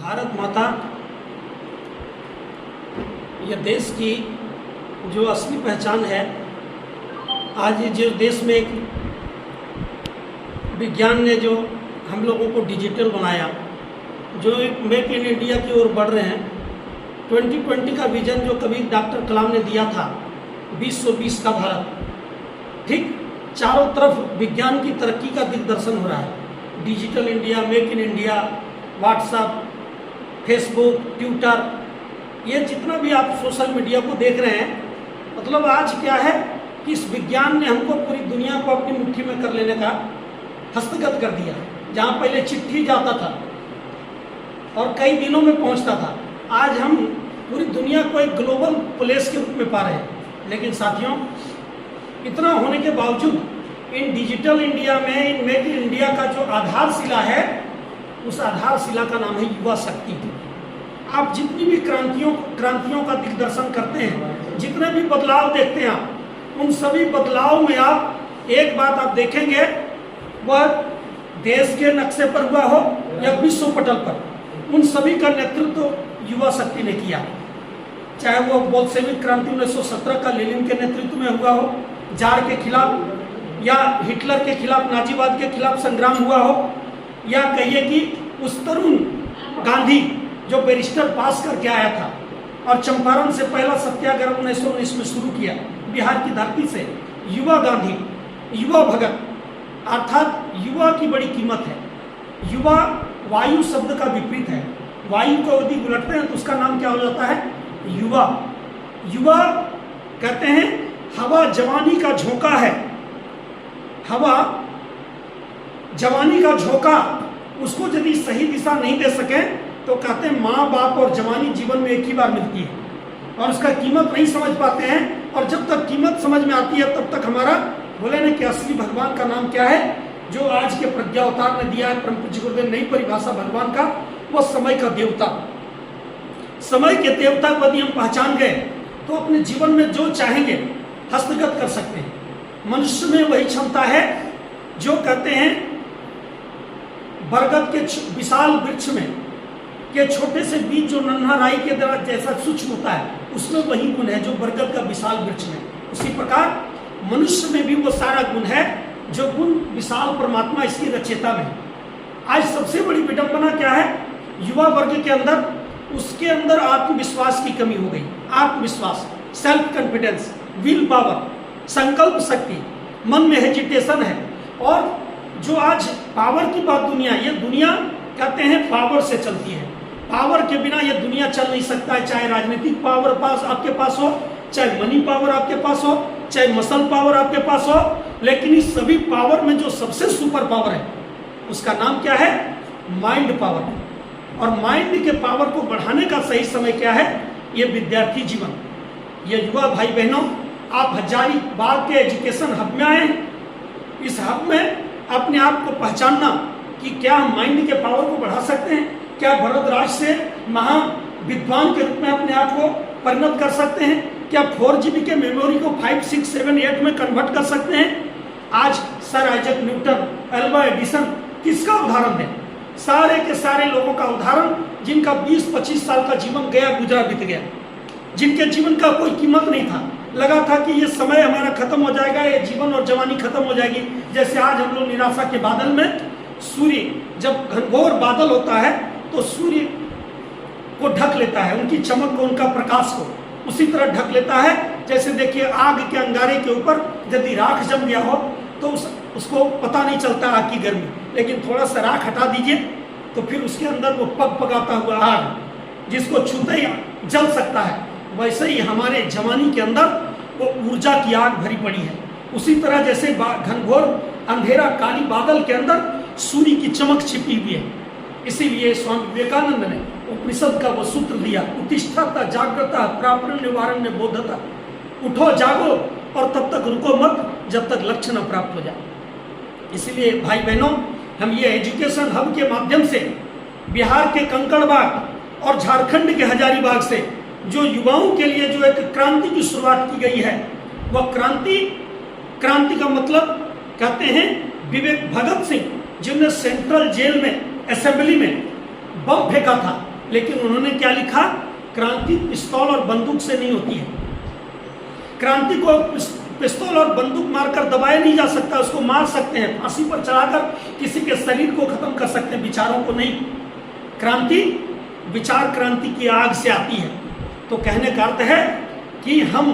भारत माता यह देश की जो असली पहचान है। आज जो देश में एक विज्ञान ने जो हम लोगों को डिजिटल बनाया, जो एक मेक इन इंडिया की ओर बढ़ रहे हैं। 2020 का विजन जो कभी डॉक्टर कलाम ने दिया था, 2020 का भारत, ठीक चारों तरफ विज्ञान की तरक्की का दिग्दर्शन हो रहा है। Digital India, make in India, WhatsApp, Facebook, Twitter, ये जितना भी आप सोशल मीडिया को देख रहे हैं, मतलब आज क्या है कि इस विज्ञान ने हमको पूरी दुनिया को अपनी मुट्ठी में कर लेने का हस्तगत कर दिया। जहाँ पहले चिट्ठी जाता था और कई दिनों में पहुँचता था, आज हम पूरी दुनिया को एक ग्लोबल प्लेस के रूप में पा रहे हैं। लेकिन साथियों, इतना होने के बावजूद इन डिजिटल इंडिया में, इन मेक इन इंडिया का जो आधारशिला है, उस आधारशिला का नाम है युवा शक्ति। आप जितनी भी क्रांतियों का दिग्दर्शन करते हैं, जितने भी बदलाव देखते हैं, उन सभी बदलाव में आप एक बात आप देखेंगे, वह देश के नक्शे पर हुआ हो या विश्व पटल पर, उन सभी का नेतृत्व युवा शक्ति ने किया। चाहे वो बोल्शेविक क्रांति 1917 का लेनिन के नेतृत्व में हुआ हो, जार के खिलाफ या हिटलर के खिलाफ, नाजीवाद के खिलाफ संग्राम हुआ हो, या कहिए कि उस तरुण गांधी जो बैरिस्टर पास करके आया था और चंपारण से पहला सत्याग्रह 1919 में शुरू किया बिहार की धरती से। युवा गांधी, युवा भगत, अर्थात युवा की बड़ी कीमत है। युवा वायु शब्द का विपरीत है। वायु को यदि उलटते हैं तो उसका नाम क्या हो जाता है? युवा। युवा कहते हैं हवा जवानी का झोंका है। हवा जवानी का झोंका, उसको यदि सही दिशा नहीं दे सके तो कहते हैं माँ बाप और जवानी जीवन में एक ही बार मिलती है और उसका कीमत नहीं समझ पाते हैं। और जब तक कीमत समझ में आती है तब तक हमारा, बोले ना कि असली भगवान का नाम क्या है, जो आज के प्रज्ञा अवतार ने दिया है परम पूज्य गुरुदेव, नई परिभाषा भगवान का, वो समय का देवता। समय के देवता को यदि हम पहचान गए तो अपने जीवन में जो चाहेंगे हस्तगत कर सकते हैं। मनुष्य में वही क्षमता है जो कहते हैं बरगद के विशाल वृक्ष में के छोटे से बीज जो नन्हा राई के द्वारा जैसा सूक्ष्म होता है, उसमें वही गुण है जो बरगद का विशाल वृक्ष में। उसी प्रकार मनुष्य में भी वो सारा गुण है जो गुण विशाल परमात्मा इसकी रचयिता में। आज सबसे बड़ी विडंबना क्या है? युवा वर्ग के अंदर, उसके अंदर आत्मविश्वास की कमी हो गई। आत्मविश्वास, सेल्फ कॉन्फिडेंस, विल पावर, संकल्प शक्ति, मन में हेजिटेशन है। और जो आज पावर की बात, ये दुनिया कहते हैं पावर से चलती है। पावर के बिना ये दुनिया चल नहीं सकता है। चाहे राजनीतिक पावर पास आपके पास हो, चाहे मनी पावर आपके पास हो, चाहे मसल पावर आपके पास हो, लेकिन इस सभी पावर में जो सबसे सुपर पावर है उसका नाम क्या है? Mind power. और माइंड के पावर को बढ़ाने का सही समय क्या है? ये विद्यार्थी जीवन। ये युवा भाई बहनों, आप हजारीबाग के एजुकेशन हब में आए। इस हब में अपने आप को पहचानना कि क्या हम माइंड के पावर को बढ़ा सकते हैं, क्या भरतराज से महा विद्वान के रूप में अपने आप को परिणत कर सकते हैं, क्या 4GB के मेमोरी को 5, 6, 7, 8 में कन्वर्ट कर सकते हैं। आज sir Isaac Newton, alba Edison किसका उदाहरण है? सारे के सारे लोगों का उदाहरण, जिनका 20-25 साल का जीवन गया गुजरा बीत गया, जिनके जीवन का कोई कीमत नहीं था। लगा था कि ये समय हमारा खत्म हो जाएगा, ये जीवन और जवानी खत्म हो जाएगी। जैसे आज हम लोग निराशा के बादल में, सूर्य जब घनघोर बादल होता है तो सूर्य को ढक लेता है, उनकी चमक को, उनका प्रकाश को उसी तरह ढक लेता है। जैसे देखिए आग के अंगारे के ऊपर यदि राख जम गया हो तो उसको पता नहीं चलता आग की गर्मी, लेकिन थोड़ा सा राख हटा दीजिए तो फिर उसके अंदर वो पगपगाता हुआ आग जिसको छूते ही जल सकता है। वैसे ही हमारे जवानी के अंदर वो ऊर्जा की आग भरी पड़ी है। उसी तरह जैसे घनघोर अंधेरा काली बादल के अंदर सूर्य की चमक छिपी हुई है। इसीलिए स्वामी विवेकानंद ने उपनिषद का वो सूत्र दिया, उत्तिष्ठता जागृता प्रापण निवारण बोधता। उठो जागो और तब तक रुको मत जब तक लक्ष्य न प्राप्त हो जाए। इसलिए भाई बहनों, हम ये एजुकेशन हब के माध्यम से बिहार के कंकड़बाग और झारखंड के हजारीबाग से जो युवाओं के लिए जो एक क्रांति की शुरुआत की गई है, वह क्रांति का मतलब कहते हैं विवेक भगत सिंह, जिन्होंने सेंट्रल जेल में, असेंबली में बम फेंका था लेकिन उन्होंने क्या लिखा, क्रांति पिस्तौल और बंदूक से नहीं होती है। क्रांति को पिस्तौल और बंदूक मारकर दबाया नहीं जा सकता, उसको मार सकते हैं, फांसी पर चढ़ाकर किसी के शरीर को खत्म कर सकते हैं, विचारों को नहीं। क्रांति विचार क्रांति की आग से आती है। तो कहने का अर्थ है कि हम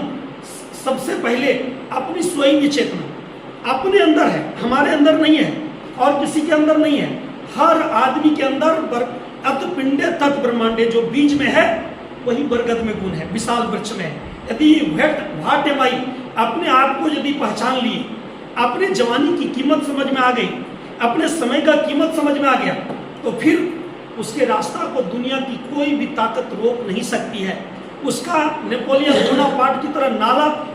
सबसे पहले अपनी स्वयं चेतना अपने अंदर है, हमारे अंदर नहीं है और किसी के अंदर नहीं है। हर आदमी के अंदर अत पिंडे तत् ब्रह्मांडे, जो बीज में है वही बरगद में गुण है, विशाल वृक्ष में है। यदि व्हाट एम आई, अपने आप को यदि पहचान लिए, अपने जवानी की कीमत समझ में आ गई, अपने समय का कीमत समझ में आ गया, तो फिर उसके रास्ता को दुनिया की कोई भी ताकत रोक नहीं सकती है। उसका नेपोलियन बोनापार्ट की तरह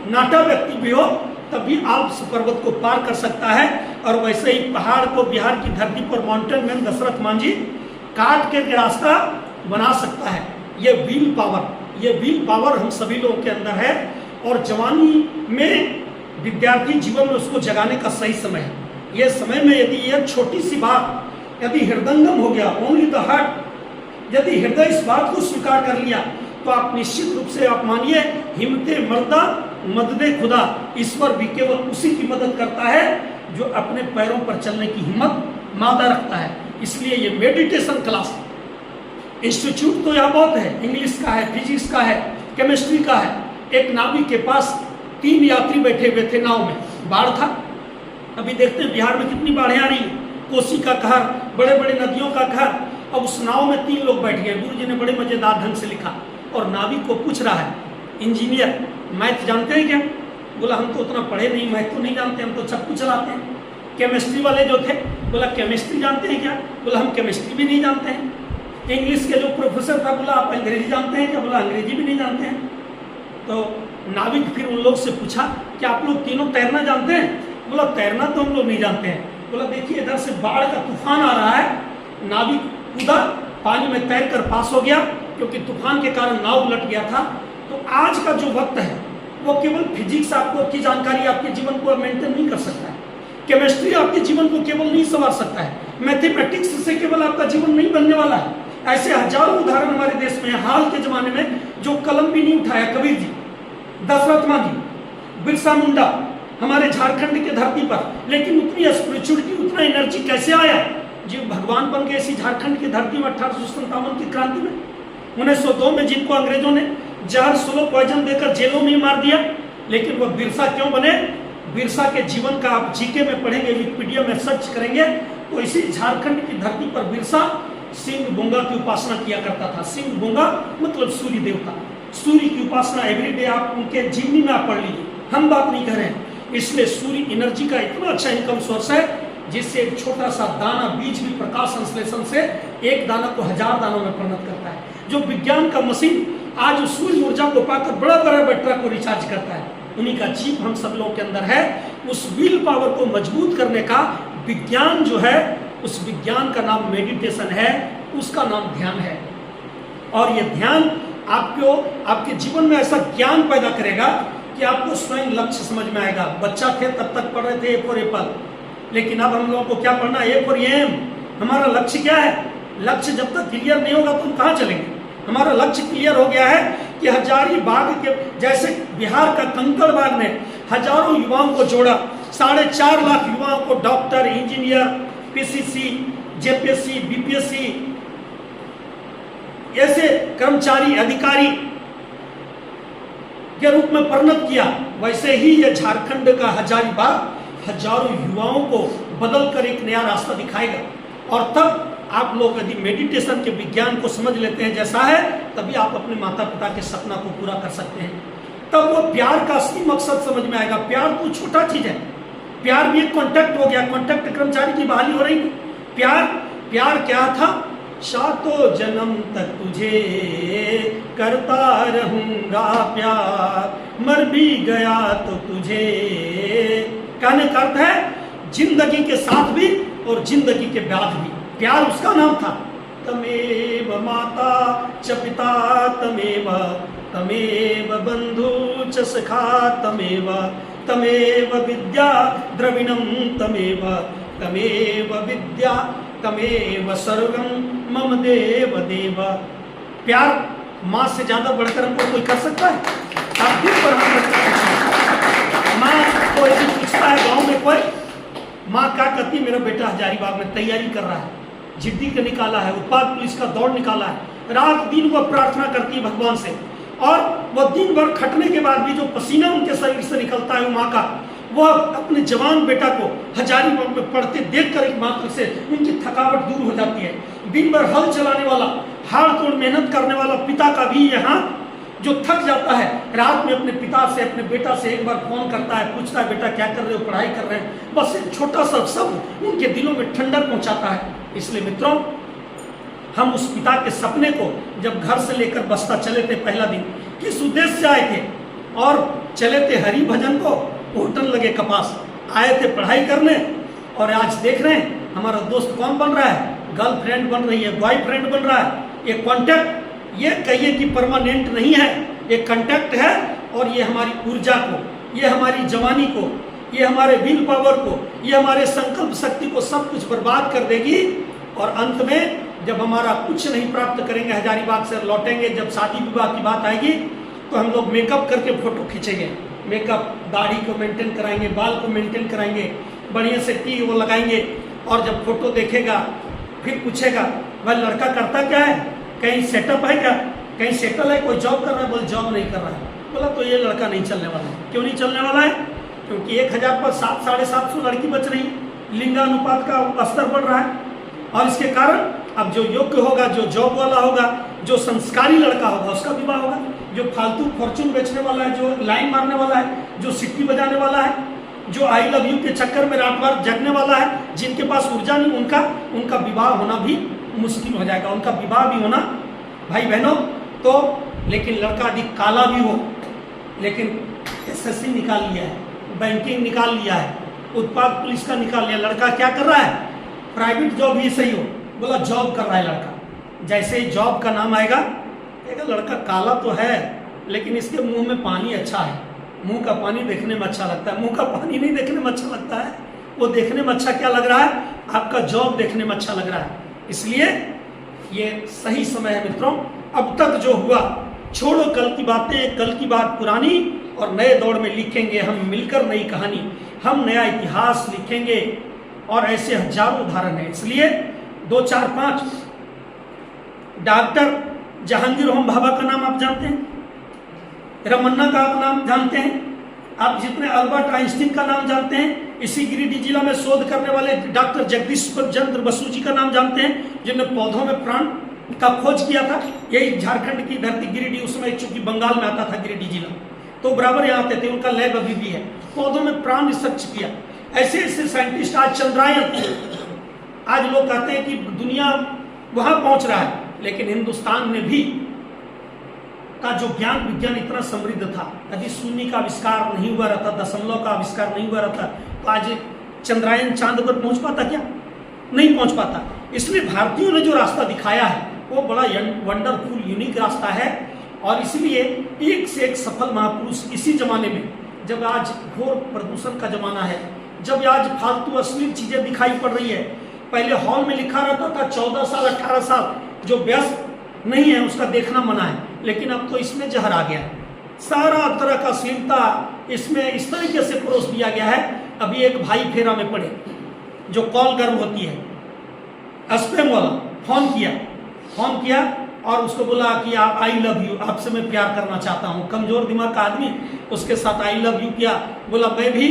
नाटा व्यक्ति भी हो तभी आल्प्स पर्वत को पार कर सकता है। और वैसे ही पहाड़ को बिहार की धरती पर माउंटेन मैन दशरथ मांझी काट के रास्ता बना सकता है। ये व्हील पावर हम सभी लोगों के अंदर है और जवानी में विद्यार्थी जीवन में उसको जगाने का सही समय है। ये समय में यदि यह छोटी सी बात यदि हृदयंगम हो गया, ओनली द हार्ट, यदि हृदय इस बात को स्वीकार कर लिया तो आप निश्चित रूप से आप मानिए, हिम्मते मर्दा मददे खुदा, ईश्वर भी केवल उसी की मदद करता है जो अपने पैरों पर चलने की हिम्मत मादा रखता है। इसलिए ये मेडिटेशन क्लास इंस्टीट्यूट तो यहाँ बहुत है, इंग्लिश का है, फिजिक्स का है, केमिस्ट्री का है। एक नाविक के पास 3 यात्री बैठे हुए थे नाव में, बाढ़ था। अभी देखते हैं बिहार में कितनी बाढ़ें आ रही, कोसी का कहर, बड़े बड़े नदियों का कहर। अब उस नाव में 3 लोग बैठ गए। गुरु जी ने बड़े मजेदार ढंग से लिखा और नाविक को पूछ रहा है, इंजीनियर मैथ जानते हैं क्या? बोला हम तो उतना पढ़े नहीं, मैथ तो नहीं जानते, हम तो चप्पू चलाते हैं। केमिस्ट्री वाले जो थे बोला केमिस्ट्री जानते हैं क्या? बोला हम केमिस्ट्री भी नहीं जानते हैं। इंग्लिश के जो प्रोफेसर था बोला आप अंग्रेजी जानते हैं क्या? बोला अंग्रेजी भी नहीं जानते हैं। तो नाविक फिर उन लोग से पूछा कि आप लोग तीनों तैरना जानते हैं? बोला तैरना तो हम लोग नहीं जानते हैं। बोला देखिए इधर से बाढ़ का तूफान आ रहा है। नाविक कूदा, पानी में तैर कर पास हो गया, क्योंकि तूफान के कारण नाव उलट गया था। तो आज का जो वक्त है वो केवल फिजिक्स आपको की जानकारी आपके जीवन को मेंटेन नहीं कर सकता है, केमिस्ट्री आपके जीवन को केवल नहीं संवार सकता है, मैथमेटिक्स से केवल आपका जीवन नहीं बनने वाला है। ऐसे हजारों उदाहरण हमारे देश में हाल के जमाने में जो कलम भी नहीं उठाया, कबीर जी, दशरथ मांझी, बिरसा मुंडा, हमारे झारखंड की धरती पर, लेकिन उतनी स्पिरिचुअलिटी, उतना एनर्जी कैसे आया? जी भगवान बन गए इसी झारखंड की धरती में 1857 की क्रांति में। 1902 में जिनको अंग्रेजों ने जहर स्लो पॉइजन देकर जेलों में मार दिया, लेकिन वह बिरसा क्यों बने? बिरसा के जीवन का आप जीके में पढ़ेंगे, विकिपीडिया में सर्च करेंगे तो इसी झारखंड की धरती पर बिरसा सिंह बोंगा की उपासना किया करता था। सिंह बोंगा मतलब सूर्य देवता, सूर्य की उपासना एवरीडे आप उनके जीवनी में आप पढ़ लीजिए, हम बात नहीं कर रहे हैं। इसलिए सूर्य एनर्जी का इतना अच्छा इनकम सोर्स है जिससे एक छोटा सा दाना बीज भी प्रकाश संश्लेषण से एक दाना को 1000 दानों में परिणत करता है। जो विज्ञान का मशीन आज सूर्य ऊर्जा को पाकर बड़ा बड़ा बैटरी को रिचार्ज करता है, उन्हीं का चीप हम सब लोगों के अंदर है। उस व्हील पावर को मजबूत करने का विज्ञान जो है, उस विज्ञान का नाम मेडिटेशन है, उसका नाम ध्यान है। और ये ध्यान आपको आपके जीवन में ऐसा ज्ञान पैदा करेगा कि आपको स्वयं लक्ष्य समझ में आएगा। बच्चा थे तब तक पढ़ रहे थे ए फॉर एप्पल, लेकिन अब हम लोगों को क्या पढ़ना है? A for M. हमारा लक्ष्य क्या है? लक्ष्य जब तक क्लियर नहीं होगा तो हम कहाँ चलेंगे? हमारा लक्ष्य क्लियर हो गया है कि हजारीबाग के जैसे बिहार का कंकड़बाग ने हजारों युवाओं को जोड़ा, 4.5 लाख युवाओं को doctor, engineer, PCC, JPSC, BPSC ऐसे कर्मचारी, अधिकारी के रूप में परिणत किया। वैसे ही ये झारखंड का हजारीबाग हजारों युवाओं को बदलकर एक नया रास्ता दिखाएगा। और तब आप लोग यदि मेडिटेशन के विज्ञान को समझ लेते हैं जैसा है, तभी आप अपने माता पिता के सपना को पूरा कर सकते हैं। तब वो प्यार का असली मकसद समझ में आएगा। प्यार तो छोटा चीज है, प्यार भी एक कॉन्ट्रैक्ट हो गया, कॉन्ट्रैक्ट कर्मचारी की बहाली हो रही है। प्यार क्या था? सातों जन्म तक तुझे करता रहूंगा प्यार, मर भी गया तो तुझे। कहने का अर्थ है जिंदगी के साथ भी और जिंदगी के बाद भी प्यार उसका नाम था। तमेव माता च पिता तमेव, तमेव बंधु च सखा तमेव, तमेव विद्या द्रविणम तमेव, तमेव विद्या तमेव सर्वं मम देव देव। प्यार माँ से ज्यादा बढ़कर हमको कोई कर सकता है? आप दिन पर हम माँ कोई भी पूछता है गाँव में कोई, माँ क्या कहती है, मेरा बेटा हजारीबाग में तैयारी कर रहा है, जिद्दी का निकाला है, उत्पाद पुलिस का दौड़ निकाला है, रात दिन वो प्रार्थना करती है भगवान से, और वो दिन भर खटने के बाद भी जो पसीना उनके शरीर से निकलता है माँ का, वह अपने जवान बेटा को हजारीबाग में पढ़ते देखकर एक मात्र से उनकी थकावट दूर हो जाती है। दिन भर हल चलाने वाला, हाड़ तोड़ मेहनत करने वाला पिता का भी यहाँ जो थक जाता है, रात में अपने पिता से, अपने बेटा से एक बार फोन करता है, पूछता है बेटा क्या कर रहे हो, पढ़ाई कर रहे हैं, बस एक छोटा सा शब्द उनके दिलों में ठंडक पहुंचाता है। इसलिए मित्रों, हम उस पिता के सपने को जब घर से लेकर बस्ता चले थे पहला दिन, किस उद्देश्य से आए थे, और चले थे हरि भजन को, होटल लगे कपास, आए थे पढ़ाई करने, और आज देख रहे हैं हमारा दोस्त कौन बन रहा है, गर्लफ्रेंड बन रही है, बॉयफ्रेंड बन रहा है। ये कॉन्टैक्ट, ये कहिए कि परमानेंट नहीं है, ये कॉन्टैक्ट है, और ये हमारी ऊर्जा को, ये हमारी जवानी को, ये हमारे विल पावर को, ये हमारे संकल्प शक्ति को सब कुछ बर्बाद कर देगी। और अंत में जब हमारा कुछ नहीं प्राप्त करेंगे, हजारीबाग से लौटेंगे, जब शादी विवाह की बात आएगी तो हम लोग मेकअप करके फोटो खींचेंगे, मेकअप, दाढ़ी को मेंटेन कराएंगे, बाल को मेंटेन कराएंगे, बढ़िया से टी वो लगाएंगे, और जब फोटो देखेगा फिर पूछेगा भाई लड़का करता क्या है, कहीं सेटअप है क्या, कहीं सेटल है, कोई जॉब कर रहा है, बोल जॉब नहीं कर रहा है, बोला तो ये लड़का नहीं चलने वाला है। क्यों नहीं चलने वाला है? क्योंकि 1000 पर 700-750 लड़की बच रही है, लिंगानुपात का स्तर बढ़ रहा है, और इसके कारण अब जो योग्य होगा, जो जॉब वाला होगा, जो संस्कारी लड़का होगा उसका विवाह होगा, जो फालतू फॉर्चून बेचने वाला है, जो लाइन मारने वाला है, जो सिक्की बजाने वाला है, जो आई लव यू के चक्कर में रात भर जगने वाला है, जिनके पास ऊर्जा नहीं, उनका विवाह होना भी मुश्किल हो जाएगा, उनका विवाह भी होना। भाई बहनों, तो लेकिन लड़का अधिक काला भी हो, लेकिन SSC निकाल लिया है, बैंकिंग निकाल लिया है, उत्पाद पुलिस का निकाल लिया, लड़का क्या कर रहा है, प्राइवेट जॉब ही सही हो, बोला जॉब कर रहा है लड़का। जैसे ही जॉब का नाम आएगा, लड़का काला तो है लेकिन इसके मुंह में पानी अच्छा है, मुंह का पानी देखने में अच्छा लगता है, मुंह का पानी नहीं देखने में अच्छा लगता है, वो देखने में अच्छा क्या लग रहा है, आपका जॉब देखने में अच्छा लग रहा है। इसलिए ये सही समय है मित्रों, अब तक जो हुआ छोड़ो कल की बातें, कल की बात पुरानी, और नए दौर में लिखेंगे हम मिलकर नई कहानी, हम नया इतिहास लिखेंगे, और ऐसे हजारों उदाहरण है। इसलिए 2, 4, 5 डॉक्टर जहांगीर होम भाभा का नाम आप जानते हैं, रमन्ना का आप नाम जानते हैं, आप जितने अल्बर्ट आइंस्टीन का नाम जानते हैं, इसी गिरिडीह जिला में शोध करने वाले डॉक्टर जगदीश चंद्र बसु जी का नाम जानते हैं, जिन्होंने पौधों में प्राण का खोज किया था। यही झारखंड की धरती गिरिडीह, उसमें चूंकि बंगाल में आता था गिरिडीह जिला, तो बराबर यहाँ आते थे, उनका लैब अभी भी है, पौधों में प्राण रिसर्च किया। ऐसे ऐसे साइंटिस्ट, आज चंद्रायन, आज लोग कहते हैं कि दुनिया वहां पहुंच रहा है, लेकिन हिंदुस्तान में भी का जो ज्ञान विज्ञान इतना समृद्ध था, यदि शून्य का आविष्कार नहीं हुआ रहता, दशमलव का आविष्कार नहीं हुआ रहता, तो आज चंद्रायन चांद पर पहुंच पाता क्या? नहीं पहुंच पाता। इसलिए भारतीयों ने जो रास्ता दिखाया है वो बड़ा वंडरफुल यूनिक रास्ता है, और इसलिए एक से एक सफल महापुरुष इसी जमाने में, जब आज घोर प्रदूषण का जमाना है, जब आज फालतू अश्लील चीजें दिखाई पड़ रही है। पहले हॉल में लिखा रहता था 14 साल 18 साल, जो व्यस्त नहीं है उसका देखना मना है, लेकिन अब तो इसमें जहर आ गया है, सारा तरह का अश्लीलता इसमें इस तरीके से परोस दिया गया है। अभी एक भाई फेरा में पड़े, जो कॉल गर्म होती है, स्पैम वाला, फोन किया और उसको बोला कि आप आई लव यू, आपसे मैं प्यार करना चाहता हूँ। कमजोर दिमाग का आदमी उसके साथ आई लव यू किया, बोला मैं भी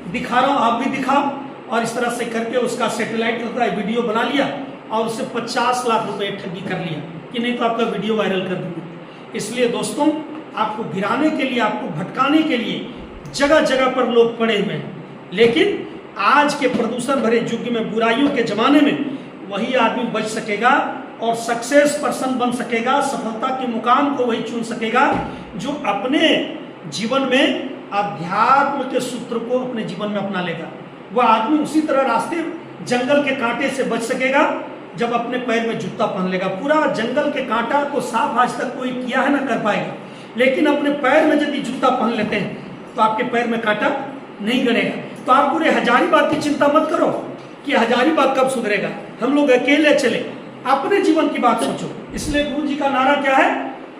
दिखा रहा हूँ, आप भी दिखाओ, और इस तरह से करके उसका सैटेलाइट होता है वीडियो बना लिया, और उससे 50 लाख रुपए ठगी कर लिया कि नहीं तो आपका वीडियो वायरल कर दूंगी। इसलिए दोस्तों, आपको गिराने के लिए, आपको भटकाने के लिए जगह जगह पर लोग पड़े हुए हैं, लेकिन आज के प्रदूषण भरे युग में, बुराइयों के जमाने में, वही आदमी बच सकेगा और सक्सेस पर्सन बन सकेगा, सफलता के मुकाम को वही चुन सकेगा जो अपने जीवन में अध्यात्म के सूत्र को अपने जीवन में अपना लेगा। वह आदमी उसी तरह रास्ते जंगल के कांटे से बच सकेगा जब अपने पैर में जूता पहन लेगा। पूरा जंगल के कांटा को साफ आज तक कोई किया है ना कर पाएगा, लेकिन अपने पैर में यदि जूता पहन लेते हैं तो आपके पैर में कांटा नहीं गड़ेगा। तो आप पूरे हजारीबाग की चिंता मत करो कि हजारीबाग कब सुधरेगा। हम लोग अकेले चले, अपने जीवन की बात सोचो। इसलिए गुरु जी का नारा क्या है,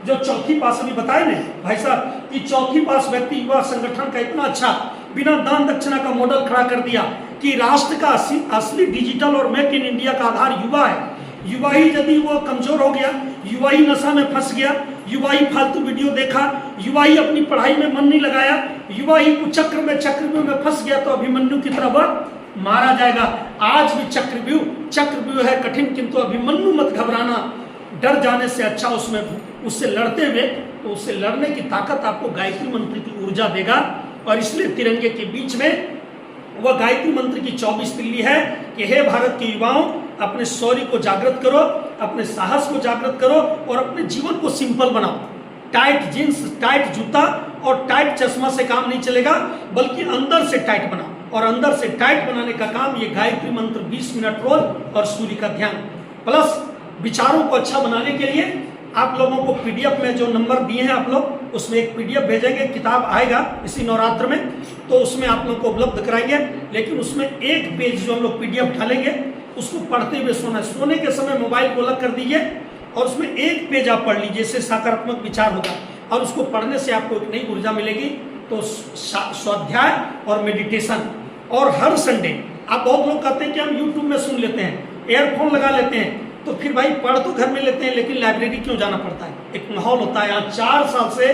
जो चौथी पास अभी बताए ने भाई साहब कि चौथी पास व्यक्ति युवा संगठन का इतना अच्छा बिना दान दक्षिणा का मॉडल खड़ा कर दिया कि राष्ट्र का असली डिजिटल और मेक इन इंडिया का आधार युवा है। युवा ही यदि वो कमजोर हो गया, युवा ही नशा में फंस गया, युवा ही फालतू वीडियो देखा, युवा ही अपनी पढ़ाई में मन नहीं लगाया, युवा ही कुचक्र में फंस गया, तो अभिमन्यु की तरह वह मारा जाएगा। आज भी चक्रव्यूह है कठिन, किंतु अभिमन्यु मत घबराना, डर जाने से अच्छा उससे लड़ते हुए, तो उससे लड़ने की ताकत आपको गायत्री मंत्र की ऊर्जा देगा। और इसलिए तिरंगे के बीच में वह गायत्री मंत्र की 24 तिल्ली है कि हे भारत के युवाओं, अपने शौर्य को जागृत करो, अपने साहस को जागृत करो और अपने जीवन को सिंपल बनाओ। टाइट जींस, टाइट जूता और टाइट चश्मा से काम नहीं चलेगा, बल्कि अंदर से टाइट बनाओ। और अंदर से टाइट बनाने का काम ये गायत्री मंत्र 20 मिनट रोज और सूर्य का ध्यान प्लस विचारों को अच्छा बनाने के लिए आप लोगों को पीडीएफ में जो नंबर दिए हैं आप लोग, उसमें एक पीडीएफ भेजेंगे, किताब आएगा इसी नवरात्र में, तो उसमें आप लोग को उपलब्ध कराएंगे। लेकिन उसमें एक पेज जो हम लोग पीडीएफ डालेंगे उसको पढ़ते हुए सोने के समय मोबाइल को अलग कर दीजिए और उसमें एक पेज आप पढ़ लीजिए, इससे सकारात्मक विचार होगा और उसको पढ़ने से आपको एक नई ऊर्जा मिलेगी। तो स्वाध्याय और मेडिटेशन, और हर संडे आप बहुत लोग कहते हैं कि हम यूट्यूब में सुन लेते हैं, एयरफोन लगा लेते हैं, तो फिर भाई पढ़ तो घर में लेते हैं, लेकिन लाइब्रेरी क्यों जाना पड़ता है? एक माहौल होता है। यहाँ 4 साल से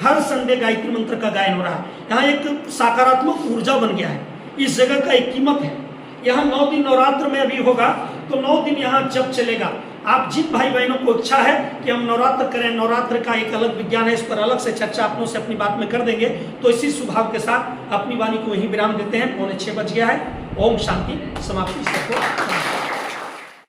हर संडे गायत्री मंत्र का गायन हो रहा है। यहाँ एक सकारात्मक ऊर्जा बन गया है। इस जगह का एक कीमत है। यहाँ 9 दिन नवरात्र में अभी होगा, तो 9 दिन यहाँ जब चलेगा। आप जिन भाई बहनों को इच्छा है कि हम नवरात्र करें, नवरात्र का एक अलग विज्ञान है, इस पर अलग से चर्चा अपनों से अपनी बात में कर देंगे, तो इसी स्वभाव के साथ अपनी वाणी को यहीं विराम देते हैं। 5:45 बज गया है। ओम शांति। समाप्ति सबको।